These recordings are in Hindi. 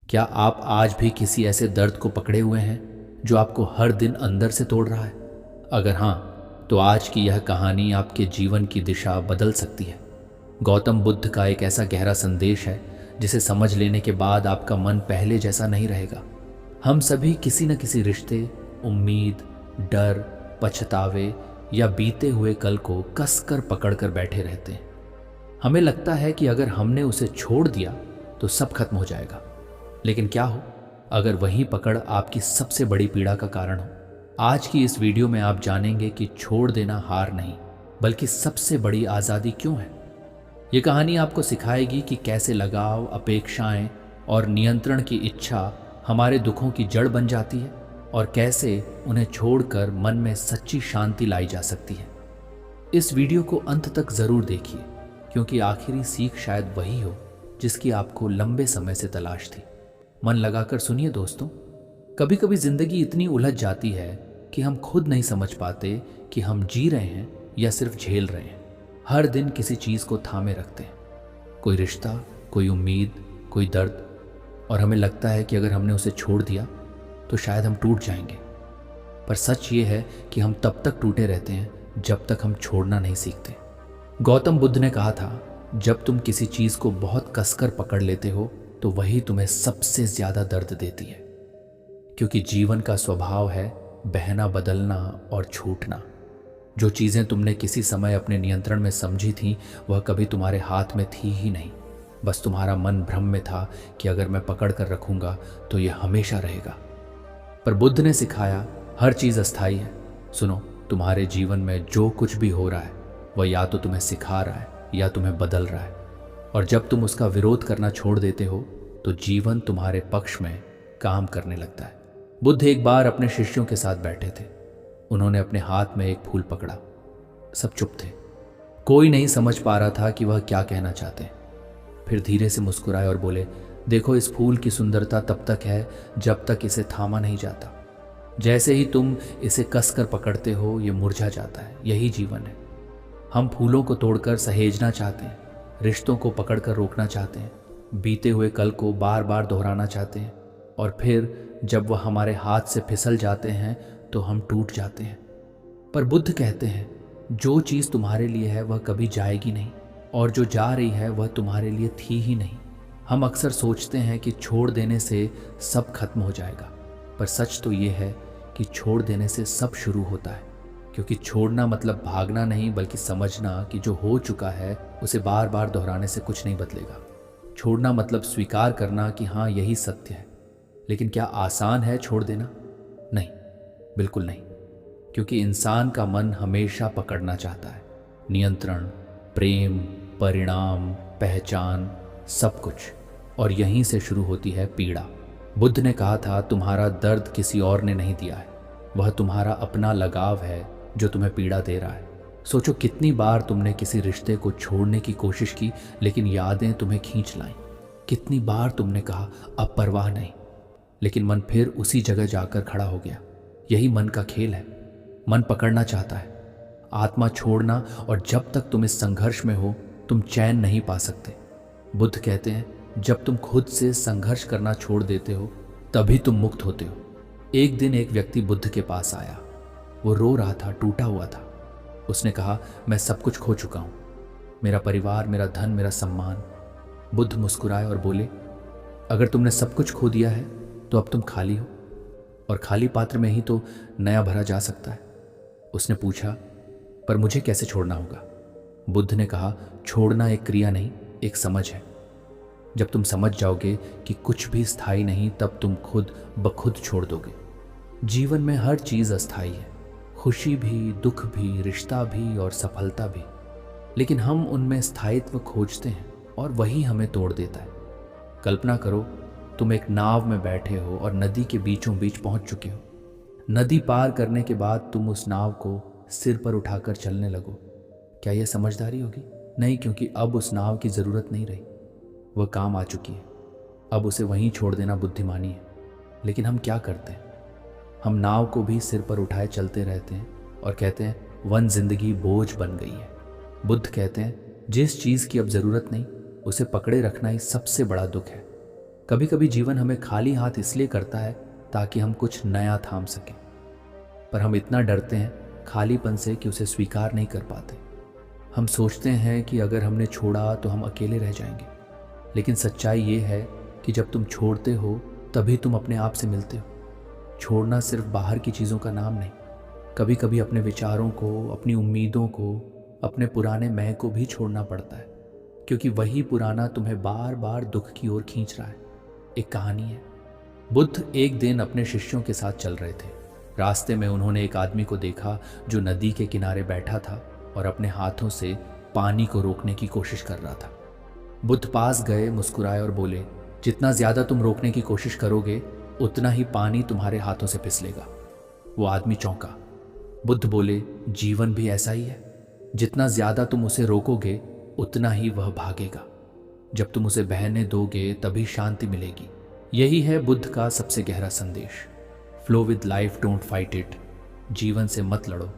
क्या आप आज भी किसी ऐसे दर्द को पकड़े हुए हैं जो आपको हर दिन अंदर से तोड़ रहा है? अगर हाँ, तो आज की यह कहानी आपके जीवन की दिशा बदल सकती है। गौतम बुद्ध का एक ऐसा गहरा संदेश है जिसे समझ लेने के बाद आपका मन पहले जैसा नहीं रहेगा। हम सभी किसी न किसी रिश्ते, उम्मीद, डर, पछतावे या बीते हुए कल को कस कर पकड़ कर बैठे रहते हैं। हमें लगता है कि अगर हमने उसे छोड़ दिया तो सब खत्म हो जाएगा। लेकिन क्या हो अगर वही पकड़ आपकी सबसे बड़ी पीड़ा का कारण हो? आज की इस वीडियो में आप जानेंगे कि छोड़ देना हार नहीं, बल्कि सबसे बड़ी आज़ादी क्यों है। ये कहानी आपको सिखाएगी कि कैसे लगाव, अपेक्षाएं और नियंत्रण की इच्छा हमारे दुखों की जड़ बन जाती है और कैसे उन्हें छोड़कर मन में सच्ची शांति लाई जा सकती है। इस वीडियो को अंत तक ज़रूर देखिए, क्योंकि आखिरी सीख शायद वही हो जिसकी आपको लंबे समय से तलाश थी। मन लगाकर सुनिए दोस्तों। कभी कभी जिंदगी इतनी उलझ जाती है कि हम खुद नहीं समझ पाते कि हम जी रहे हैं या सिर्फ झेल रहे हैं। हर दिन किसी चीज़ को थामे रखते हैं, कोई रिश्ता, कोई उम्मीद, कोई दर्द, और हमें लगता है कि अगर हमने उसे छोड़ दिया तो शायद हम टूट जाएंगे। पर सच ये है कि हम तब तक टूटे रहते हैं जब तक हम छोड़ना नहीं सीखते। गौतम बुद्ध ने कहा था, जब तुम किसी चीज़ को बहुत कसकर पकड़ लेते हो तो वही तुम्हें सबसे ज्यादा दर्द देती है। क्योंकि जीवन का स्वभाव है बहना, बदलना और छूटना। जो चीजें तुमने किसी समय अपने नियंत्रण में समझी थी वह कभी तुम्हारे हाथ में थी ही नहीं। बस तुम्हारा मन भ्रम में था कि अगर मैं पकड़ कर रखूंगा तो यह हमेशा रहेगा। पर बुद्ध ने सिखाया हर चीज अस्थायी है। सुनो, तुम्हारे जीवन में जो कुछ भी हो रहा है वह या तो तुम्हें सिखा रहा है या तुम्हें बदल रहा है। और जब तुम उसका विरोध करना छोड़ देते हो तो जीवन तुम्हारे पक्ष में काम करने लगता है। बुद्ध एक बार अपने शिष्यों के साथ बैठे थे। उन्होंने अपने हाथ में एक फूल पकड़ा। सब चुप थे। कोई नहीं समझ पा रहा था कि वह क्या कहना चाहते हैं। फिर धीरे से मुस्कुराए और बोले, देखो, इस फूल की सुंदरता तब तक है जब तक इसे थामा नहीं जाता। जैसे ही तुम इसे कसकर पकड़ते हो ये मुरझा जाता है। यही जीवन है। हम फूलों को तोड़कर सहेजना चाहते हैं, रिश्तों को पकड़कर रोकना चाहते हैं, बीते हुए कल को बार बार दोहराना चाहते हैं, और फिर जब वह हमारे हाथ से फिसल जाते हैं तो हम टूट जाते हैं। पर बुद्ध कहते हैं, जो चीज़ तुम्हारे लिए है वह कभी जाएगी नहीं, और जो जा रही है वह तुम्हारे लिए थी ही नहीं। हम अक्सर सोचते हैं कि छोड़ देने से सब खत्म हो जाएगा, पर सच तो ये है कि छोड़ देने से सब शुरू होता है। क्योंकि छोड़ना मतलब भागना नहीं, बल्कि समझना कि जो हो चुका है उसे बार बार दोहराने से कुछ नहीं बदलेगा। छोड़ना मतलब स्वीकार करना कि हाँ, यही सत्य है। लेकिन क्या आसान है छोड़ देना? नहीं, बिल्कुल नहीं। क्योंकि इंसान का मन हमेशा पकड़ना चाहता है। नियंत्रण, प्रेम, परिणाम, पहचान, सब कुछ। और यहीं से शुरू होती है पीड़ा। बुद्ध ने कहा था, तुम्हारा दर्द किसी और ने नहीं दिया है, वह तुम्हारा अपना लगाव है जो तुम्हें पीड़ा दे रहा है। सोचो, कितनी बार तुमने किसी रिश्ते को छोड़ने की कोशिश की लेकिन यादें तुम्हें खींच लाईं। कितनी बार तुमने कहा अब परवाह नहीं, लेकिन मन फिर उसी जगह जाकर खड़ा हो गया। यही मन का खेल है। मन पकड़ना चाहता है, आत्मा छोड़ना, और जब तक तुम इस संघर्ष में हो तुम चैन नहीं पा सकते। बुद्ध कहते हैं, जब तुम खुद से संघर्ष करना छोड़ देते हो तभी तुम मुक्त होते हो। एक दिन एक व्यक्ति बुद्ध के पास आया। वो रो रहा था, टूटा हुआ था। उसने कहा, मैं सब कुछ खो चुका हूँ, मेरा परिवार, मेरा धन, मेरा सम्मान। बुद्ध मुस्कुराए और बोले, अगर तुमने सब कुछ खो दिया है तो अब तुम खाली हो, और खाली पात्र में ही तो नया भरा जा सकता है। उसने पूछा, पर मुझे कैसे छोड़ना होगा? बुद्ध ने कहा, छोड़ना एक क्रिया नहीं, एक समझ है। जब तुम समझ जाओगे कि कुछ भी स्थायी नहीं, तब तुम खुद ब खुद छोड़ दोगे। जीवन में हर चीज़ अस्थायी है, खुशी भी, दुख भी, रिश्ता भी और सफलता भी। लेकिन हम उनमें स्थायित्व खोजते हैं और वही हमें तोड़ देता है। कल्पना करो, तुम एक नाव में बैठे हो और नदी के बीचों बीच पहुंच चुके हो। नदी पार करने के बाद तुम उस नाव को सिर पर उठाकर चलने लगो। क्या यह समझदारी होगी? नहीं, क्योंकि अब उस नाव की ज़रूरत नहीं रही, वह काम आ चुकी है। अब उसे वहीं छोड़ देना बुद्धिमानी है। लेकिन हम क्या करते हैं? हम नाव को भी सिर पर उठाए चलते रहते हैं और कहते हैं, वन जिंदगी बोझ बन गई है। बुद्ध कहते हैं, जिस चीज़ की अब ज़रूरत नहीं उसे पकड़े रखना ही सबसे बड़ा दुख है। कभी कभी जीवन हमें खाली हाथ इसलिए करता है ताकि हम कुछ नया थाम सकें, पर हम इतना डरते हैं खालीपन से कि उसे स्वीकार नहीं कर पाते। हम सोचते हैं कि अगर हमने छोड़ा तो हम अकेले रह जाएंगे, लेकिन सच्चाई ये है कि जब तुम छोड़ते हो तभी तुम अपने आप से मिलते हो। छोड़ना सिर्फ बाहर की चीज़ों का नाम नहीं, कभी कभी अपने विचारों को, अपनी उम्मीदों को, अपने पुराने मैं को भी छोड़ना पड़ता है, क्योंकि वही पुराना तुम्हें बार बार दुख की ओर खींच रहा है। एक कहानी है। बुद्ध एक दिन अपने शिष्यों के साथ चल रहे थे। रास्ते में उन्होंने एक आदमी को देखा जो नदी के किनारे बैठा था और अपने हाथों से पानी को रोकने की कोशिश कर रहा था। बुद्ध पास गए, मुस्कुराए और बोले, जितना ज्यादा तुम रोकने की कोशिश करोगे उतना ही पानी तुम्हारे हाथों से फिसलेगा। वो आदमी चौंका। बुद्ध बोले, जीवन भी ऐसा ही है, जितना ज्यादा तुम उसे रोकोगे उतना ही वह भागेगा। जब तुम उसे बहने दोगे तभी शांति मिलेगी। यही है बुद्ध का सबसे गहरा संदेश। Flow with life, don't fight it. जीवन से मत लड़ो,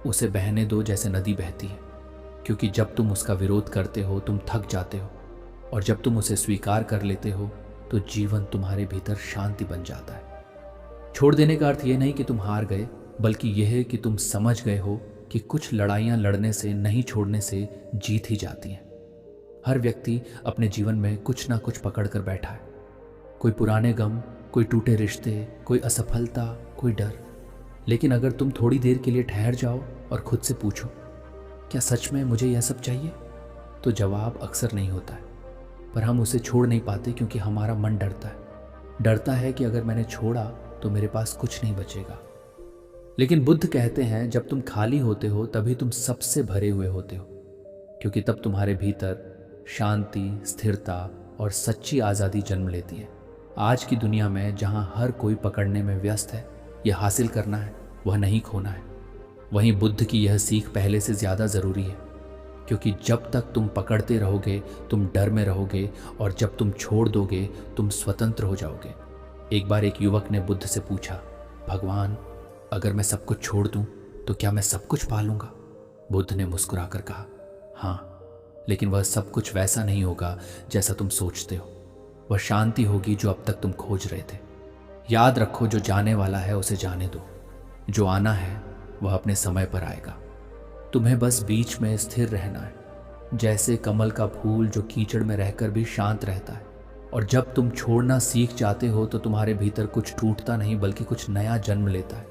उसे बहने दो जैसे नदी बहती है, क्योंकि जब तुम उसका विरोध करते हो तुम थक जाते हो, और जब तुम उसे स्वीकार कर लेते हो तो जीवन तुम्हारे भीतर शांति बन जाता है। छोड़ देने का अर्थ यह नहीं कि तुम हार गए, बल्कि यह है कि तुम समझ गए हो कि कुछ लड़ाइयाँ लड़ने से, नहीं छोड़ने से जीत ही जाती हैं। हर व्यक्ति अपने जीवन में कुछ ना कुछ पकड़ कर बैठा है। कोई पुराने गम, कोई टूटे रिश्ते, कोई असफलता, कोई डर। लेकिन अगर तुम थोड़ी देर के लिए ठहर जाओ और खुद से पूछो, क्या सच में मुझे यह सब चाहिए, तो जवाब अक्सर नहीं होता है। पर हम उसे छोड़ नहीं पाते क्योंकि हमारा मन डरता है कि अगर मैंने छोड़ा तो मेरे पास कुछ नहीं बचेगा। लेकिन बुद्ध कहते हैं, जब तुम खाली होते हो तभी तुम सबसे भरे हुए होते हो, क्योंकि तब तुम्हारे भीतर शांति, स्थिरता और सच्ची आज़ादी जन्म लेती है। आज की दुनिया में जहाँ हर कोई पकड़ने में व्यस्त है, यह हासिल करना है, वह नहीं खोना है, वहीं बुद्ध की यह सीख पहले से ज़्यादा ज़रूरी है। क्योंकि जब तक तुम पकड़ते रहोगे तुम डर में रहोगे, और जब तुम छोड़ दोगे तुम स्वतंत्र हो जाओगे। एक बार एक युवक ने बुद्ध से पूछा, भगवान, अगर मैं सब कुछ छोड़ दूं तो क्या मैं सब कुछ पा लूंगा? बुद्ध ने मुस्कुराकर कहा, हाँ, लेकिन वह सब कुछ वैसा नहीं होगा जैसा तुम सोचते हो। वह शांति होगी जो अब तक तुम खोज रहे थे। याद रखो, जो जाने वाला है उसे जाने दो, जो आना है वह अपने समय पर आएगा। तुम्हें बस बीच में स्थिर रहना है, जैसे कमल का फूल जो कीचड़ में रहकर भी शांत रहता है। और जब तुम छोड़ना सीख जाते हो तो तुम्हारे भीतर कुछ टूटता नहीं बल्कि कुछ नया जन्म लेता है।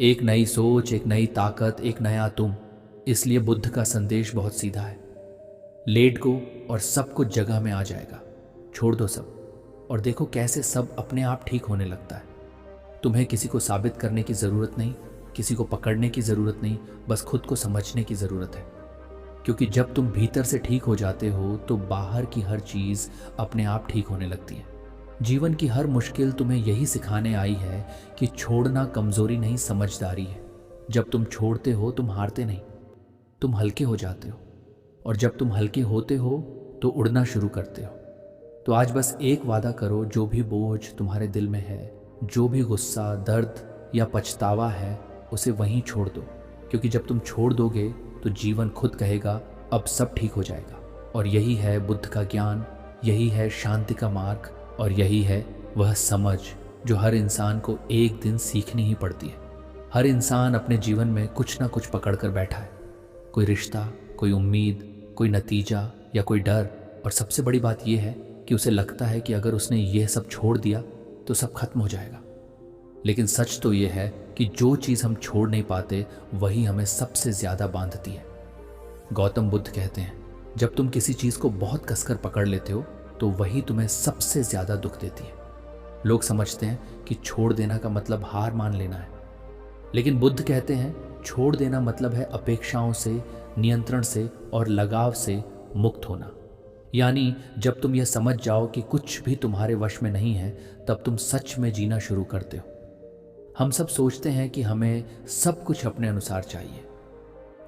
एक नई सोच, एक नई ताकत, एक नया तुम। इसलिए बुद्ध का संदेश बहुत सीधा है, लेट गो और सब कुछ जगह में आ जाएगा। छोड़ दो सब और देखो कैसे सब अपने आप ठीक होने लगता है। तुम्हें किसी को साबित करने की ज़रूरत नहीं, किसी को पकड़ने की ज़रूरत नहीं, बस खुद को समझने की ज़रूरत है। क्योंकि जब तुम भीतर से ठीक हो जाते हो तो बाहर की हर चीज़ अपने आप ठीक होने लगती है। जीवन की हर मुश्किल तुम्हें यही सिखाने आई है कि छोड़ना कमज़ोरी नहीं, समझदारी है। जब तुम छोड़ते हो तुम हारते नहीं, तुम हल्के हो जाते हो, और जब तुम हल्के होते हो तो उड़ना शुरू करते हो। तो आज बस एक वादा करो, जो भी बोझ तुम्हारे दिल में है, जो भी गुस्सा, दर्द या पछतावा है, उसे वहीं छोड़ दो। क्योंकि जब तुम छोड़ दोगे तो जीवन खुद कहेगा अब सब ठीक हो जाएगा। और यही है बुद्ध का ज्ञान, यही है शांति का मार्ग, और यही है वह समझ जो हर इंसान को एक दिन सीखनी ही पड़ती है। हर इंसान अपने जीवन में कुछ ना कुछ पकड़ कर बैठा है, कोई रिश्ता, कोई उम्मीद, कोई नतीजा या कोई डर। और सबसे बड़ी बात यह है कि उसे लगता है कि अगर उसने यह सब छोड़ दिया तो सब खत्म हो जाएगा। लेकिन सच तो यह है कि जो चीज़ हम छोड़ नहीं पाते वही हमें सबसे ज़्यादा बांधती है। गौतम बुद्ध कहते हैं, जब तुम किसी चीज़ को बहुत कसकर पकड़ लेते हो तो वही तुम्हें सबसे ज़्यादा दुख देती है। लोग समझते हैं कि छोड़ देना का मतलब हार मान लेना है, लेकिन बुद्ध कहते हैं छोड़ देना मतलब है अपेक्षाओं से, नियंत्रण से और लगाव से मुक्त होना। यानी जब तुम यह समझ जाओ कि कुछ भी तुम्हारे वश में नहीं है, तब तुम सच में जीना शुरू करते हो। हम सब सोचते हैं कि हमें सब कुछ अपने अनुसार चाहिए,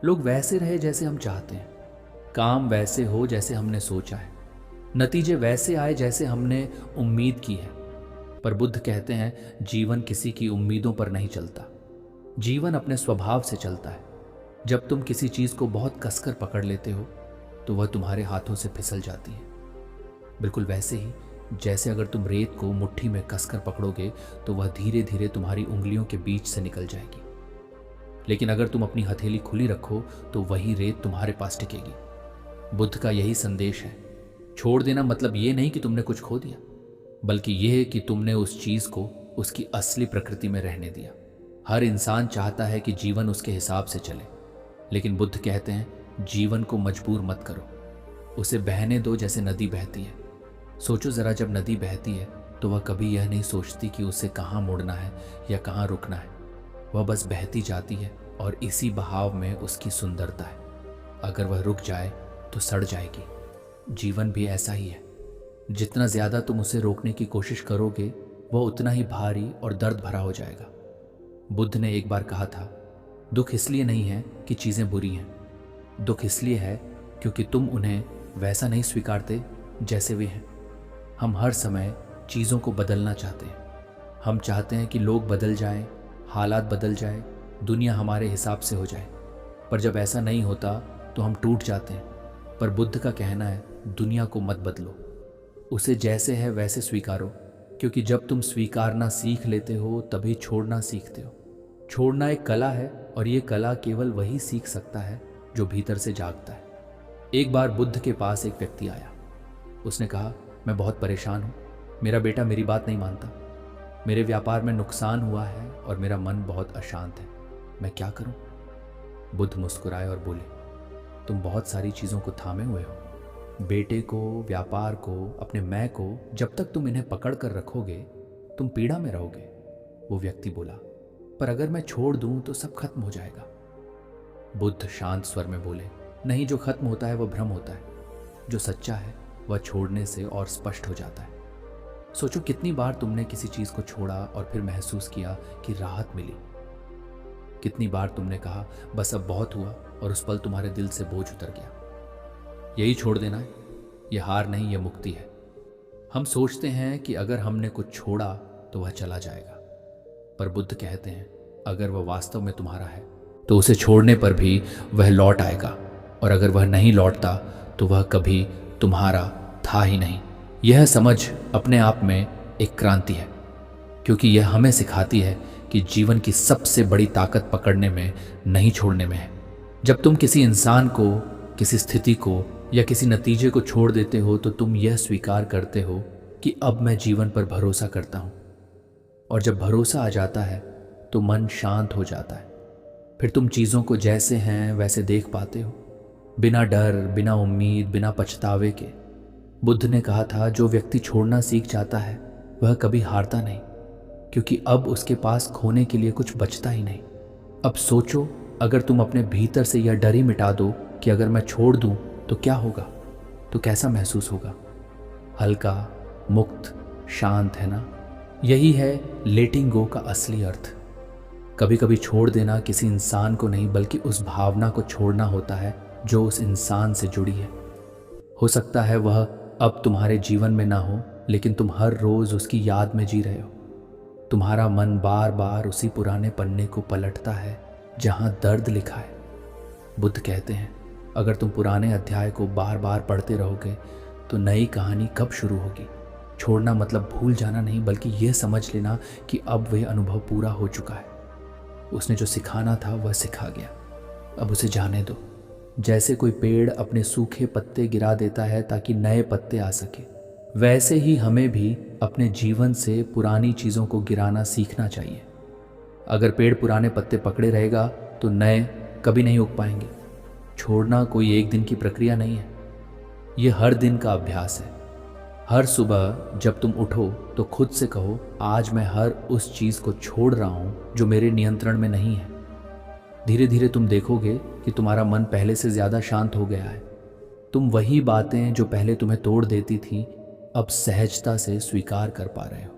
लोग वैसे रहे जैसे हम चाहते हैं, काम वैसे हो जैसे हमने सोचा है, नतीजे वैसे आए जैसे हमने उम्मीद की है। पर बुद्ध कहते हैं जीवन किसी की उम्मीदों पर नहीं चलता, जीवन अपने स्वभाव से चलता है। जब तुम किसी चीज़ को बहुत कसकर पकड़ लेते हो तो वह तुम्हारे हाथों से फिसल जाती है। बिल्कुल वैसे ही जैसे अगर तुम रेत को मुट्ठी में कसकर पकड़ोगे तो वह धीरे धीरे तुम्हारी उंगलियों के बीच से निकल जाएगी, लेकिन अगर तुम अपनी हथेली खुली रखो तो वही रेत तुम्हारे पास टिकेगी। बुद्ध का यही संदेश है। छोड़ देना मतलब ये नहीं कि तुमने कुछ खो दिया, बल्कि यह है कि तुमने उस चीज को उसकी असली प्रकृति में रहने दिया। हर इंसान चाहता है कि जीवन उसके हिसाब से चले, लेकिन बुद्ध कहते हैं जीवन को मजबूर मत करो, उसे बहने दो जैसे नदी बहती है। सोचो जरा, जब नदी बहती है तो वह कभी यह नहीं सोचती कि उसे कहाँ मुड़ना है या कहाँ रुकना है। वह बस बहती जाती है और इसी बहाव में उसकी सुंदरता है। अगर वह रुक जाए तो सड़ जाएगी। जीवन भी ऐसा ही है। जितना ज्यादा तुम उसे रोकने की कोशिश करोगे वह उतना ही भारी और दर्द भरा हो जाएगा। बुद्ध ने एक बार कहा था, दुख इसलिए नहीं है कि चीजें बुरी हैं, दुख इसलिए है क्योंकि तुम उन्हें वैसा नहीं स्वीकारते जैसे वे हैं। हम हर समय चीज़ों को बदलना चाहते हैं। हम चाहते हैं कि लोग बदल जाएं, हालात बदल जाएं, दुनिया हमारे हिसाब से हो जाए, पर जब ऐसा नहीं होता तो हम टूट जाते हैं। पर बुद्ध का कहना है दुनिया को मत बदलो, उसे जैसे है वैसे स्वीकारो, क्योंकि जब तुम स्वीकारना सीख लेते हो तभी छोड़ना सीखते हो। छोड़ना एक कला है और ये कला केवल वही सीख सकता है जो भीतर से जागता है। एक बार बुद्ध के पास एक व्यक्ति आया। उसने कहा, मैं बहुत परेशान हूँ, मेरा बेटा मेरी बात नहीं मानता, मेरे व्यापार में नुकसान हुआ है और मेरा मन बहुत अशांत है, मैं क्या करूँ? बुद्ध मुस्कुराए और बोले, तुम बहुत सारी चीज़ों को थामे हुए हो, बेटे को, व्यापार को, अपने मैं को। जब तक तुम इन्हें पकड़ कर रखोगे तुम पीड़ा में रहोगे। वो व्यक्ति बोला, पर अगर मैं छोड़ दूं तो सब खत्म हो जाएगा। बुद्ध शांत स्वर में बोले, नहीं, जो खत्म होता है वह भ्रम होता है, जो सच्चा है वह छोड़ने से और स्पष्ट हो जाता है। सोचो कितनी बार तुमने किसी चीज को छोड़ा और फिर महसूस किया कि राहत मिली। कितनी बार तुमने कहा बस अब बहुत हुआ और उस पल तुम्हारे दिल से बोझ उतर गया। यही छोड़ देना है, यह हार नहीं, यह मुक्ति है। हम सोचते हैं कि अगर हमने कुछ छोड़ा तो वह चला जाएगा, पर बुद्ध कहते हैं अगर वह वास्तव में तुम्हारा है तो उसे छोड़ने पर भी वह लौट आएगा, और अगर वह नहीं लौटता तो वह कभी तुम्हारा था ही नहीं। यह समझ अपने आप में एक क्रांति है, क्योंकि यह हमें सिखाती है कि जीवन की सबसे बड़ी ताकत पकड़ने में नहीं छोड़ने में है। जब तुम किसी इंसान को, किसी स्थिति को या किसी नतीजे को छोड़ देते हो तो तुम यह स्वीकार करते हो कि अब मैं जीवन पर भरोसा करता हूँ, और जब भरोसा आ जाता है तो मन शांत हो जाता है। फिर तुम चीज़ों को जैसे हैं वैसे देख पाते हो, बिना डर, बिना उम्मीद, बिना पछतावे के। बुद्ध ने कहा था जो व्यक्ति छोड़ना सीख जाता है वह कभी हारता नहीं, क्योंकि अब उसके पास खोने के लिए कुछ बचता ही नहीं। अब सोचो, अगर तुम अपने भीतर से यह डर ही मिटा दो कि अगर मैं छोड़ दूं तो क्या होगा, तो कैसा महसूस होगा? हल्का, मुक्त, शांत, है ना? यही है लेटिंग गो का असली अर्थ। कभी कभी छोड़ देना किसी इंसान को नहीं बल्कि उस भावना को छोड़ना होता है जो उस इंसान से जुड़ी है। हो सकता है वह अब तुम्हारे जीवन में ना हो, लेकिन तुम हर रोज उसकी याद में जी रहे हो। तुम्हारा मन बार बार उसी पुराने पन्ने को पलटता है जहां दर्द लिखा है। बुद्ध कहते हैं अगर तुम पुराने अध्याय को बार बार पढ़ते रहोगे तो नई कहानी कब शुरू होगी? छोड़ना मतलब भूल जाना नहीं, बल्कि यह समझ लेना कि अब वह अनुभव पूरा हो चुका है। उसने जो सिखाना था वह सिखा गया, अब उसे जाने दो। जैसे कोई पेड़ अपने सूखे पत्ते गिरा देता है ताकि नए पत्ते आ सके, वैसे ही हमें भी अपने जीवन से पुरानी चीज़ों को गिराना सीखना चाहिए। अगर पेड़ पुराने पत्ते पकड़े रहेगा तो नए कभी नहीं उग पाएंगे। छोड़ना कोई एक दिन की प्रक्रिया नहीं है, ये हर दिन का अभ्यास है। हर सुबह जब तुम उठो तो खुद से कहो, आज मैं हर उस चीज़ को छोड़ रहा हूँ जो मेरे नियंत्रण में नहीं है। धीरे धीरे तुम देखोगे कि तुम्हारा मन पहले से ज़्यादा शांत हो गया है। तुम वही बातें जो पहले तुम्हें तोड़ देती थी अब सहजता से स्वीकार कर पा रहे हो।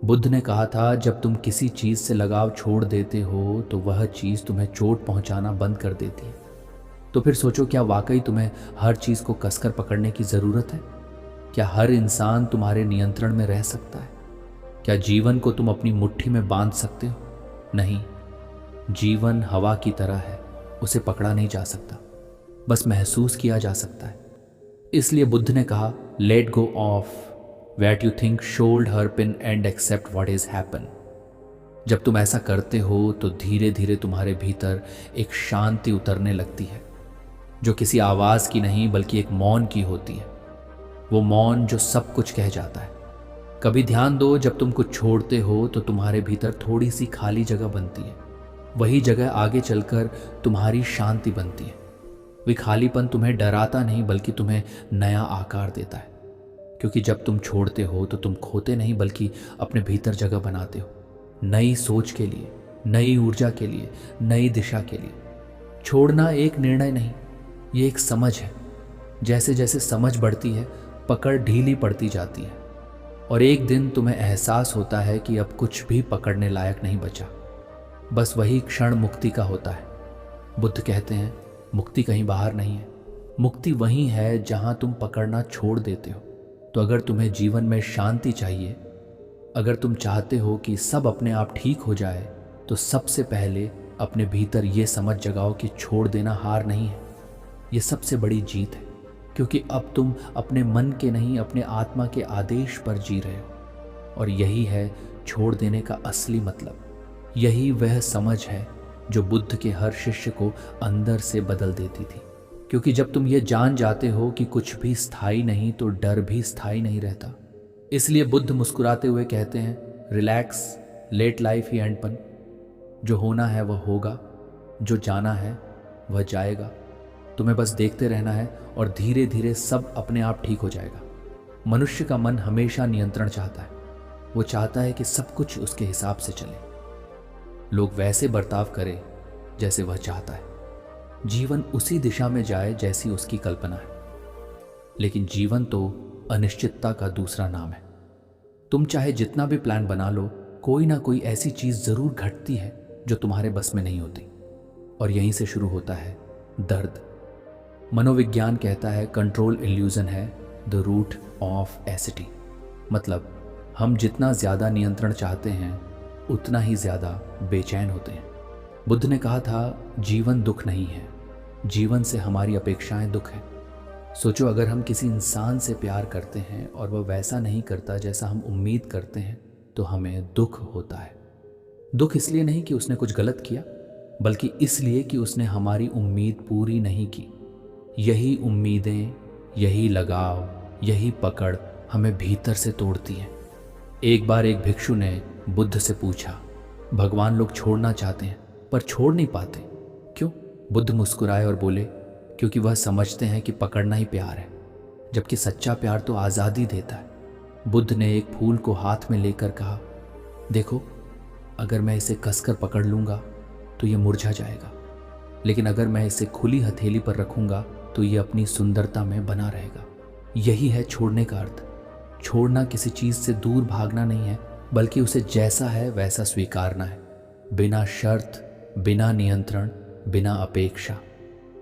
बुद्ध ने कहा था जब तुम किसी चीज़ से लगाव छोड़ देते हो तो वह चीज़ तुम्हें चोट पहुंचाना बंद कर देती है। तो फिर सोचो, क्या वाकई तुम्हें हर चीज़ को कसकर पकड़ने की ज़रूरत है? क्या हर इंसान तुम्हारे नियंत्रण में रह सकता है? क्या जीवन को तुम अपनी मुट्ठी में बांध सकते हो? नहीं, जीवन हवा की तरह है, उसे पकड़ा नहीं जा सकता, बस महसूस किया जा सकता है। इसलिए बुद्ध ने कहा let go of, what you think should happen and accept what is happen. जब तुम ऐसा करते हो तो धीरे धीरे तुम्हारे भीतर एक शांति उतरने लगती है, जो किसी आवाज की नहीं बल्कि एक मौन की होती है। वो मौन जो सब कुछ कह जाता है। कभी ध्यान दो, जब तुम कुछ छोड़ते हो तो तुम्हारे भीतर थोड़ी सी खाली जगह बनती है। वही जगह आगे चलकर तुम्हारी शांति बनती है। वे खालीपन तुम्हें डराता नहीं बल्कि तुम्हें नया आकार देता है। क्योंकि जब तुम छोड़ते हो तो तुम खोते नहीं बल्कि अपने भीतर जगह बनाते हो, नई सोच के लिए, नई ऊर्जा के लिए, नई दिशा के लिए। छोड़ना एक निर्णय नहीं, ये एक समझ है। जैसे जैसे समझ बढ़ती है, पकड़ ढीली पड़ती जाती है और एक दिन तुम्हें एहसास होता है कि अब कुछ भी पकड़ने लायक नहीं बचा। बस वही क्षण मुक्ति का होता है। बुद्ध कहते हैं, मुक्ति कहीं बाहर नहीं है, मुक्ति वहीं है जहां तुम पकड़ना छोड़ देते हो। तो अगर तुम्हें जीवन में शांति चाहिए, अगर तुम चाहते हो कि सब अपने आप ठीक हो जाए, तो सबसे पहले अपने भीतर ये समझ जगाओ कि छोड़ देना हार नहीं है, ये सबसे बड़ी जीत है। क्योंकि अब तुम अपने मन के नहीं, अपने आत्मा के आदेश पर जी रहे हो। और यही है छोड़ देने का असली मतलब। यही वह समझ है जो बुद्ध के हर शिष्य को अंदर से बदल देती थी। क्योंकि जब तुम ये जान जाते हो कि कुछ भी स्थायी नहीं, तो डर भी स्थायी नहीं रहता। इसलिए बुद्ध मुस्कुराते हुए कहते हैं, रिलैक्स, लेट लाइफ ही एंडपन। जो होना है वह होगा, जो जाना है वह जाएगा। तुम्हें बस देखते रहना है और धीरे धीरे सब अपने आप ठीक हो जाएगा। मनुष्य का मन हमेशा नियंत्रण चाहता है। वो चाहता है कि सब कुछ उसके हिसाब से चले, लोग वैसे बर्ताव करें जैसे वह चाहता है, जीवन उसी दिशा में जाए जैसी उसकी कल्पना है। लेकिन जीवन तो अनिश्चितता का दूसरा नाम है। तुम चाहे जितना भी प्लान बना लो, कोई ना कोई ऐसी चीज जरूर घटती है जो तुम्हारे बस में नहीं होती। और यहीं से शुरू होता है दर्द। मनोविज्ञान कहता है, कंट्रोल इल्यूजन है द रूट ऑफ एसिटी। मतलब हम जितना ज्यादा नियंत्रण चाहते हैं उतना ही ज्यादा बेचैन होते हैं। बुद्ध ने कहा था, जीवन दुख नहीं है, जीवन से हमारी अपेक्षाएं दुख है। सोचो, अगर हम किसी इंसान से प्यार करते हैं और वह वैसा नहीं करता जैसा हम उम्मीद करते हैं, तो हमें दुख होता है। दुख इसलिए नहीं कि उसने कुछ गलत किया, बल्कि इसलिए कि उसने हमारी उम्मीद पूरी नहीं की। यही उम्मीदें, यही लगाव, यही पकड़ हमें भीतर से तोड़ती हैं। एक बार एक भिक्षु ने बुद्ध से पूछा, भगवान लोग छोड़ना चाहते हैं पर छोड़ नहीं पाते, क्यों? बुद्ध मुस्कुराए और बोले, क्योंकि वह समझते हैं कि पकड़ना ही प्यार है, जबकि सच्चा प्यार तो आज़ादी देता है। बुद्ध ने एक फूल को हाथ में लेकर कहा, देखो, अगर मैं इसे कसकर पकड़ लूँगा तो ये मुरझा जाएगा, लेकिन अगर मैं इसे खुली हथेली पर रखूँगा तो ये अपनी सुंदरता में बना रहेगा। यही है छोड़ने का अर्थ। छोड़ना किसी चीज़ से दूर भागना नहीं है, बल्कि उसे जैसा है वैसा स्वीकारना है, बिना शर्त, बिना नियंत्रण, बिना अपेक्षा।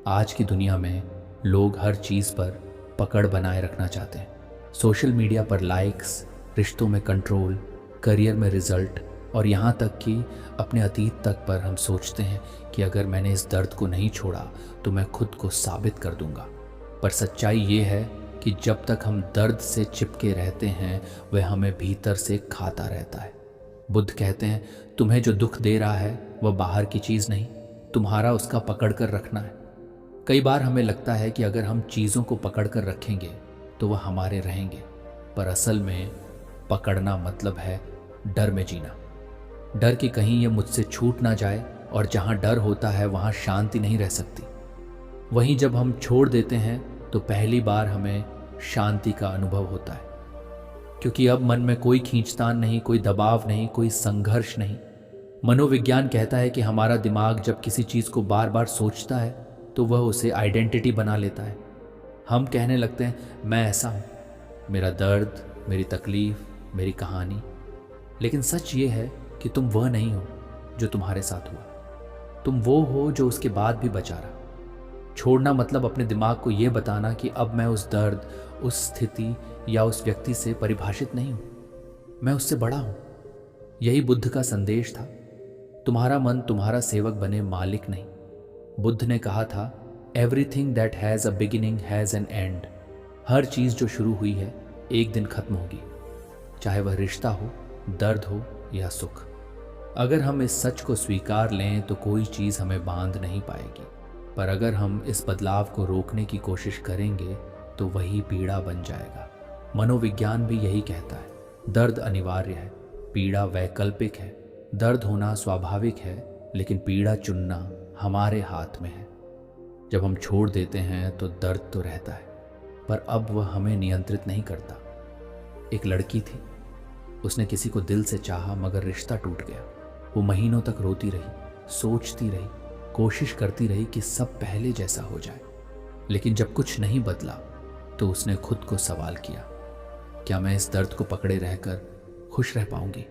आज की दुनिया में लोग हर चीज़ पर पकड़ बनाए रखना चाहते हैं। सोशल मीडिया पर लाइक्स, रिश्तों में कंट्रोल, करियर में रिजल्ट, और यहाँ तक कि अपने अतीत तक पर हम सोचते हैं कि अगर मैंने इस दर्द को नहीं छोड़ा तो मैं खुद को साबित कर दूंगा। पर सच्चाई ये है कि जब तक हम दर्द से चिपके रहते हैं, वह हमें भीतर से खाता रहता है। बुद्ध कहते हैं, तुम्हें जो दुख दे रहा है वह बाहर की चीज़ नहीं, तुम्हारा उसका पकड़ कर रखना है। कई बार हमें लगता है कि अगर हम चीज़ों को पकड़ कर रखेंगे तो वह हमारे रहेंगे, पर असल में पकड़ना मतलब है डर में जीना। डर कि कहीं ये मुझसे छूट ना जाए, और जहाँ डर होता है वहाँ शांति नहीं रह सकती। वहीं जब हम छोड़ देते हैं तो पहली बार हमें शांति का अनुभव होता है, क्योंकि अब मन में कोई खींचतान नहीं, कोई दबाव नहीं, कोई संघर्ष नहीं। मनोविज्ञान कहता है कि हमारा दिमाग जब किसी चीज़ को बार बार सोचता है तो वह उसे आइडेंटिटी बना लेता है। हम कहने लगते हैं, मैं ऐसा हूँ, मेरा दर्द, मेरी तकलीफ, मेरी कहानी। लेकिन सच ये है कि तुम वह नहीं हो जो तुम्हारे साथ हुआ, तुम वो हो जो उसके बाद भी बचा रहा। छोड़ना मतलब अपने दिमाग को ये बताना कि अब मैं उस दर्द, उस स्थिति या उस व्यक्ति से परिभाषित नहीं हूँ, मैं उससे बड़ा हूँ। यही बुद्ध का संदेश था, तुम्हारा मन तुम्हारा सेवक बने, मालिक नहीं। बुद्ध ने कहा था, everything that has a beginning has an end. हर चीज़ जो शुरू हुई है एक दिन खत्म होगी। चाहे वह रिश्ता हो, दर्द हो या सुख। अगर हम इस सच को स्वीकार लें तो कोई चीज़ हमें बांध नहीं पाएगी, पर अगर हम इस बदलाव को रोकने की कोशिश करेंगे तो वही पीड़ा बन जाएगा। मनोविज्ञान भी यही कहता है, दर्द अनिवार्य है, पीड़ा वैकल्पिक है। दर्द होना स्वाभाविक है, लेकिन पीड़ा चुनना हमारे हाथ में है। जब हम छोड़ देते हैं तो दर्द तो रहता है, पर अब वह हमें नियंत्रित नहीं करता। एक लड़की थी, उसने किसी को दिल से चाहा मगर रिश्ता टूट गया। वो महीनों तक रोती रही, सोचती रही, कोशिश करती रही कि सब पहले जैसा हो जाए। लेकिन जब कुछ नहीं बदला तो उसने खुद को सवाल किया, क्या मैं इस दर्द को पकड़े रहकर खुश रह पाऊंगी?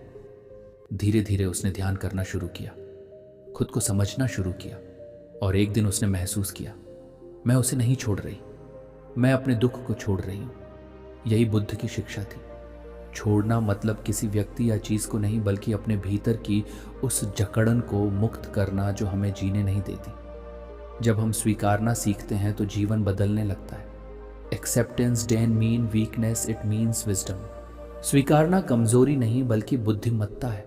धीरे धीरे उसने ध्यान करना शुरू किया, खुद को समझना शुरू किया, और एक दिन उसने महसूस किया, मैं उसे नहीं छोड़ रही, मैं अपने दुख को छोड़ रही हूं। यही बुद्ध की शिक्षा थी। छोड़ना मतलब किसी व्यक्ति या चीज को नहीं, बल्कि अपने भीतर की उस जकड़न को मुक्त करना जो हमें जीने नहीं देती। जब हम स्वीकारना सीखते हैं तो जीवन बदलने लगता है। Acceptance than mean weakness, it means wisdom. स्वीकारना कमजोरी नहीं बल्कि बुद्धिमत्ता है,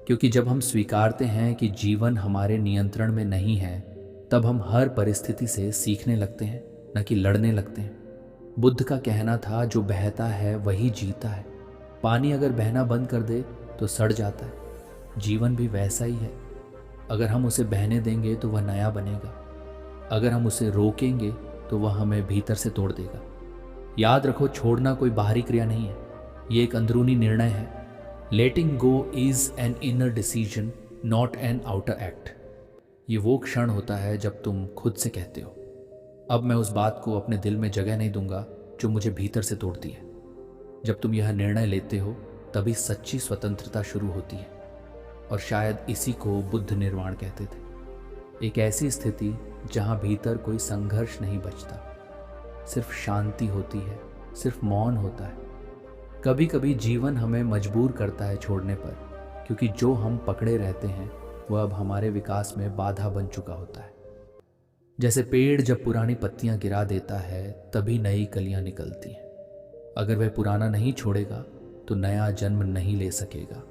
क्योंकि जब हम स्वीकारते हैं कि जीवन हमारे नियंत्रण में नहीं है, तब हम हर परिस्थिति से सीखने लगते हैं, न कि लड़ने लगते हैं। बुद्ध का कहना था, जो बहता है वही जीता है। पानी अगर बहना बंद कर दे तो सड़ जाता है। जीवन भी वैसा ही है। अगर हम उसे बहने देंगे तो वह नया बनेगा, अगर हम उसे रोकेंगे तो वह हमें भीतर से तोड़ देगा। याद रखो, छोड़ना कोई बाहरी क्रिया नहीं है, ये एक अंदरूनी निर्णय है। Letting go is an inner decision, not an outer act. ये वो क्षण होता है जब तुम खुद से कहते हो, अब मैं उस बात को अपने दिल में जगह नहीं दूंगा जो मुझे भीतर से तोड़ती है। जब तुम यह निर्णय लेते हो तभी सच्ची स्वतंत्रता शुरू होती है, और शायद इसी को बुद्ध निर्वाण कहते थे। एक ऐसी स्थिति जहां भीतर कोई संघर्ष नहीं बचता, सिर्फ शांति होती है, सिर्फ मौन होता है। कभी कभी जीवन हमें मजबूर करता है छोड़ने पर, क्योंकि जो हम पकड़े रहते हैं वह अब हमारे विकास में बाधा बन चुका होता है। जैसे पेड़ जब पुरानी पत्तियां गिरा देता है तभी नई कलियां निकलती हैं। अगर वह पुराना नहीं छोड़ेगा तो नया जन्म नहीं ले सकेगा।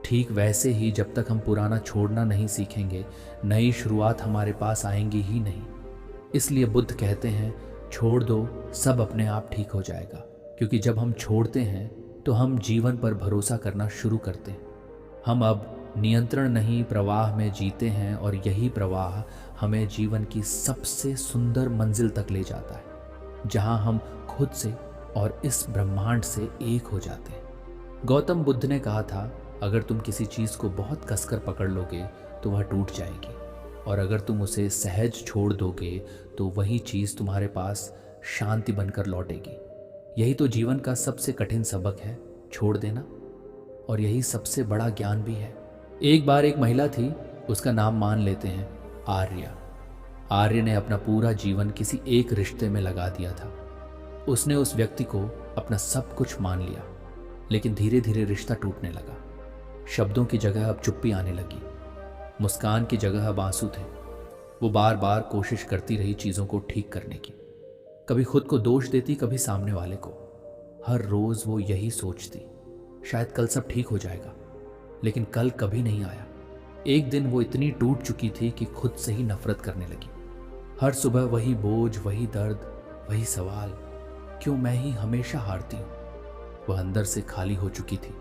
ठीक वैसे ही जब तक हम पुराना छोड़ना नहीं सीखेंगे, नई शुरुआत हमारे पास आएंगी ही नहीं। इसलिए बुद्ध कहते हैं, छोड़ दो, सब अपने आप ठीक हो जाएगा। क्योंकि जब हम छोड़ते हैं तो हम जीवन पर भरोसा करना शुरू करते हैं। हम अब नियंत्रण नहीं, प्रवाह में जीते हैं, और यही प्रवाह हमें जीवन की सबसे सुंदर मंजिल तक ले जाता है, जहां हम खुद से और इस ब्रह्मांड से एक हो जाते हैं। गौतम बुद्ध ने कहा था, अगर तुम किसी चीज को बहुत कसकर पकड़ लोगे तो वह टूट जाएगी, और अगर तुम उसे सहज छोड़ दोगे तो वही चीज तुम्हारे पास शांति बनकर लौटेगी। यही तो जीवन का सबसे कठिन सबक है, छोड़ देना, और यही सबसे बड़ा ज्ञान भी है। एक बार एक महिला थी, उसका नाम मान लेते हैं आर्या। आर्य ने अपना पूरा जीवन किसी एक रिश्ते में लगा दिया था। उसने उस व्यक्ति को अपना सब कुछ मान लिया, लेकिन धीरे धीरे रिश्ता टूटने लगा। शब्दों की जगह अब चुप्पी आने लगी, मुस्कान की जगह अब आंसू थे। वो बार बार कोशिश करती रही चीज़ों को ठीक करने की, कभी खुद को दोष देती, कभी सामने वाले को। हर रोज वो यही सोचती, शायद कल सब ठीक हो जाएगा, लेकिन कल कभी नहीं आया। एक दिन वो इतनी टूट चुकी थी कि खुद से ही नफरत करने लगी। हर सुबह वही बोझ, वही दर्द, वही सवाल, क्यों मैं ही हमेशा हारती हूँ। वह अंदर से खाली हो चुकी थी,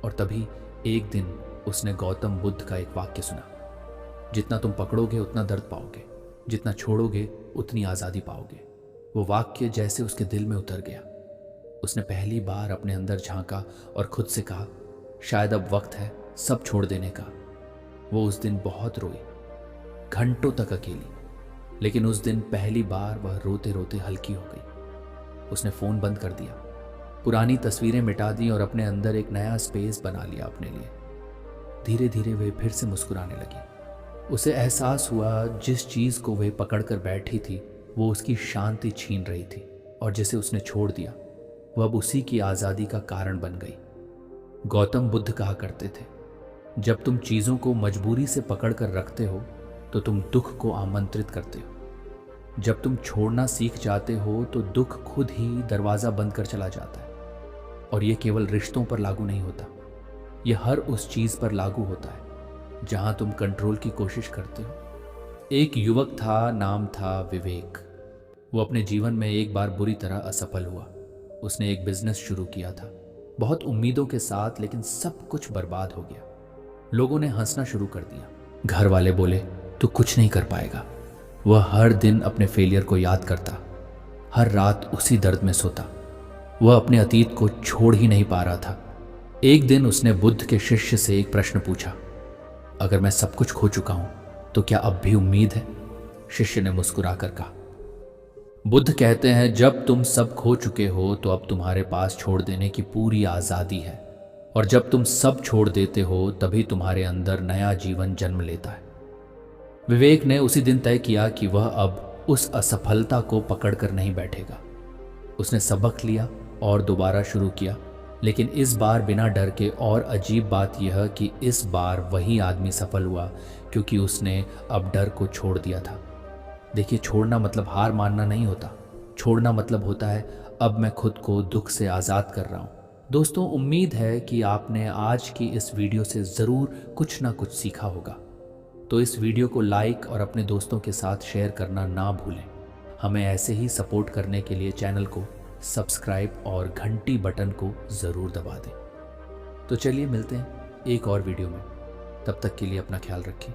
और तभी एक दिन उसने गौतम बुद्ध का एक वाक्य सुना, जितना तुम पकड़ोगे उतना दर्द पाओगे, जितना छोड़ोगे उतनी आज़ादी पाओगे। वो वाक्य जैसे उसके दिल में उतर गया। उसने पहली बार अपने अंदर झांका और खुद से कहा, शायद अब वक्त है सब छोड़ देने का। वो उस दिन बहुत रोई, घंटों तक अकेली, लेकिन उस दिन पहली बार वह रोते रोते हल्की हो गई। उसने फ़ोन बंद कर दिया, पुरानी तस्वीरें मिटा दी और अपने अंदर एक नया स्पेस बना लिया अपने लिए। धीरे धीरे वह फिर से मुस्कुराने लगी। उसे एहसास हुआ जिस चीज़ को वह पकड़ कर बैठी थी वो उसकी शांति छीन रही थी, और जिसे उसने छोड़ दिया वह अब उसी की आज़ादी का कारण बन गई। गौतम बुद्ध कहा करते थे, जब तुम चीज़ों को मजबूरी से पकड़ कर रखते हो तो तुम दुख को आमंत्रित करते हो। जब तुम छोड़ना सीख जाते हो तो दुख खुद ही दरवाज़ा बंद कर चला जाता है। और ये केवल रिश्तों पर लागू नहीं होता, ये हर उस चीज़ पर लागू होता है जहां तुम कंट्रोल की कोशिश करते हो। एक युवक था, नाम था विवेक। वो अपने जीवन में एक बार बुरी तरह असफल हुआ। उसने एक बिजनेस शुरू किया था, बहुत उम्मीदों के साथ, लेकिन सब कुछ बर्बाद हो गया। लोगों ने हंसना शुरू कर दिया। घर वाले बोले, तू कुछ नहीं कर पाएगा। वह हर दिन अपने फेलियर को याद करता, हर रात उसी दर्द में सोता। वह अपने अतीत को छोड़ ही नहीं पा रहा था। एक दिन उसने बुद्ध के शिष्य से एक प्रश्न पूछा, अगर मैं सब कुछ खो चुका हूं तो क्या अब भी उम्मीद है? शिष्य ने मुस्कुराकर कहा, बुद्ध कहते हैं जब तुम सब खो चुके हो तो अब तुम्हारे पास छोड़ देने की पूरी आज़ादी है, और जब तुम सब छोड़ देते हो तभी तुम्हारे अंदर नया जीवन जन्म लेता है। विवेक ने उसी दिन तय किया कि वह अब उस असफलता को पकड़कर नहीं बैठेगा। उसने सबक लिया और दोबारा शुरू किया, लेकिन इस बार बिना डर के। और अजीब बात यह कि इस बार वही आदमी सफल हुआ, क्योंकि उसने अब डर को छोड़ दिया था। देखिए, छोड़ना मतलब हार मानना नहीं होता। छोड़ना मतलब होता है अब मैं खुद को दुख से आज़ाद कर रहा हूँ। दोस्तों, उम्मीद है कि आपने आज की इस वीडियो से ज़रूर कुछ ना कुछ सीखा होगा। तो इस वीडियो को लाइक और अपने दोस्तों के साथ शेयर करना ना भूलें। हमें ऐसे ही सपोर्ट करने के लिए चैनल को सब्सक्राइब और घंटी बटन को ज़रूर दबा दें। तो चलिए मिलते हैं एक और वीडियो में। तब तक के लिए अपना ख्याल रखें।